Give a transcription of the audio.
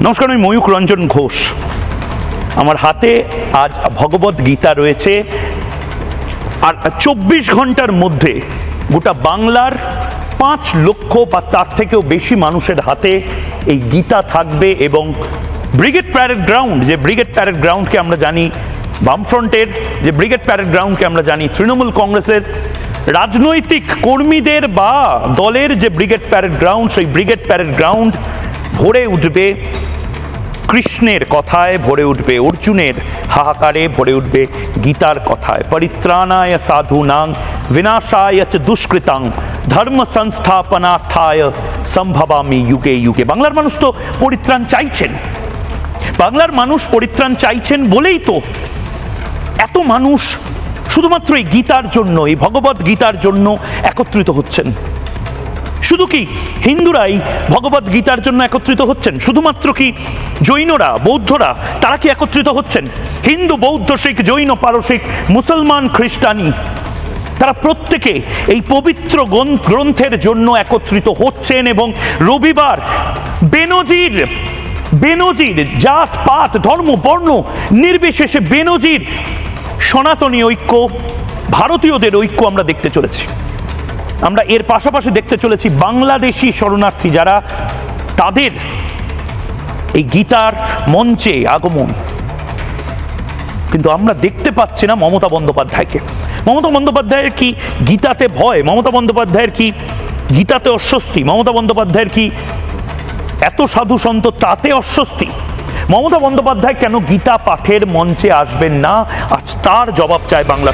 নমস্কার, আমি ময়ূক রঞ্জন ঘোষ। আমার হাতে আজ ভগবত গীতা রয়েছে, আর 24 ঘন্টার মধ্যে গোটা বাংলার 5 লক্ষ বা তার থেকেও বেশি মানুষের হাতে এই গীতা থাকবে। এবং ব্রিগেড প্যারেড গ্রাউন্ড, যে ব্রিগেড প্যারেড গ্রাউন্ডকে আমরা জানি বামফ্রন্টের, যে ব্রিগেড প্যারেড গ্রাউন্ডকে আমরা জানি তৃণমূল কংগ্রেসের রাজনৈতিক কর্মীদের বা দলের যে ব্রিগেড প্যারেড গ্রাউন্ড, সেই ব্রিগেড প্যারেড গ্রাউন্ড ভরে উঠবে কৃষ্ণের কথায়, ভরে উঠবে অর্জুনের হাহাকারে, ভরে উঠবে গীতার কথায়। পরিত্রাণায় সাধূনাং বিনাশায় চ দুষ্কৃতাং ধর্ম সংস্থাপনার্থায় সম্ভবামি যুগে যুগে। বাংলার মানুষ তো পরিত্রাণ চাইছেন, বাংলার মানুষ পরিত্রাণ চাইছেন বলেই তো এত মানুষ শুধুমাত্র এই গীতার জন্য, এই ভগবত গীতার জন্য একত্রিত হচ্ছেন। শুধু কি হিন্দুরাই ভগবত গীতার জন্য একত্রিত হচ্ছেন? শুধুমাত্র কি জৈনরা, বৌদ্ধরা তারা কি একত্রিত হচ্ছেন? হিন্দু, বৌদ্ধ, শিখ, জৈন, পারসিক, মুসলমান, খ্রিস্টানি তারা প্রত্যেকে এই পবিত্র গ্রন্থের জন্য একত্রিত হচ্ছেন। এবং রবিবার বেনজির জাত পাত ধর্ম বর্ণ নির্বিশেষে বেনজির সনাতনী ঐক্য, ভারতীয়দের ঐক্য আমরা দেখতে চলেছি। আমরা এর পাশাপাশি দেখতে চলেছি বাংলাদেশি শরণার্থী যারা, তাদের এই গীতার মঞ্চে আগমন। কিন্তু আমরা দেখতে পাচ্ছি না মমতা বন্দ্যোপাধ্যায়কে। মমতা বন্দ্যোপাধ্যায়ের কি গীতাতে ভয়? মমতা বন্দ্যোপাধ্যায়ের কি গীতাতে অস্বস্তি? মমতা বন্দ্যোপাধ্যায়ের কি এত সাধু সন্ত তাতে অস্বস্তি? মমতা বন্দ্যোপাধ্যায় কেন গীতা পাঠের মঞ্চে আসবেন না? আজ তার জবাব চায় বাংলা।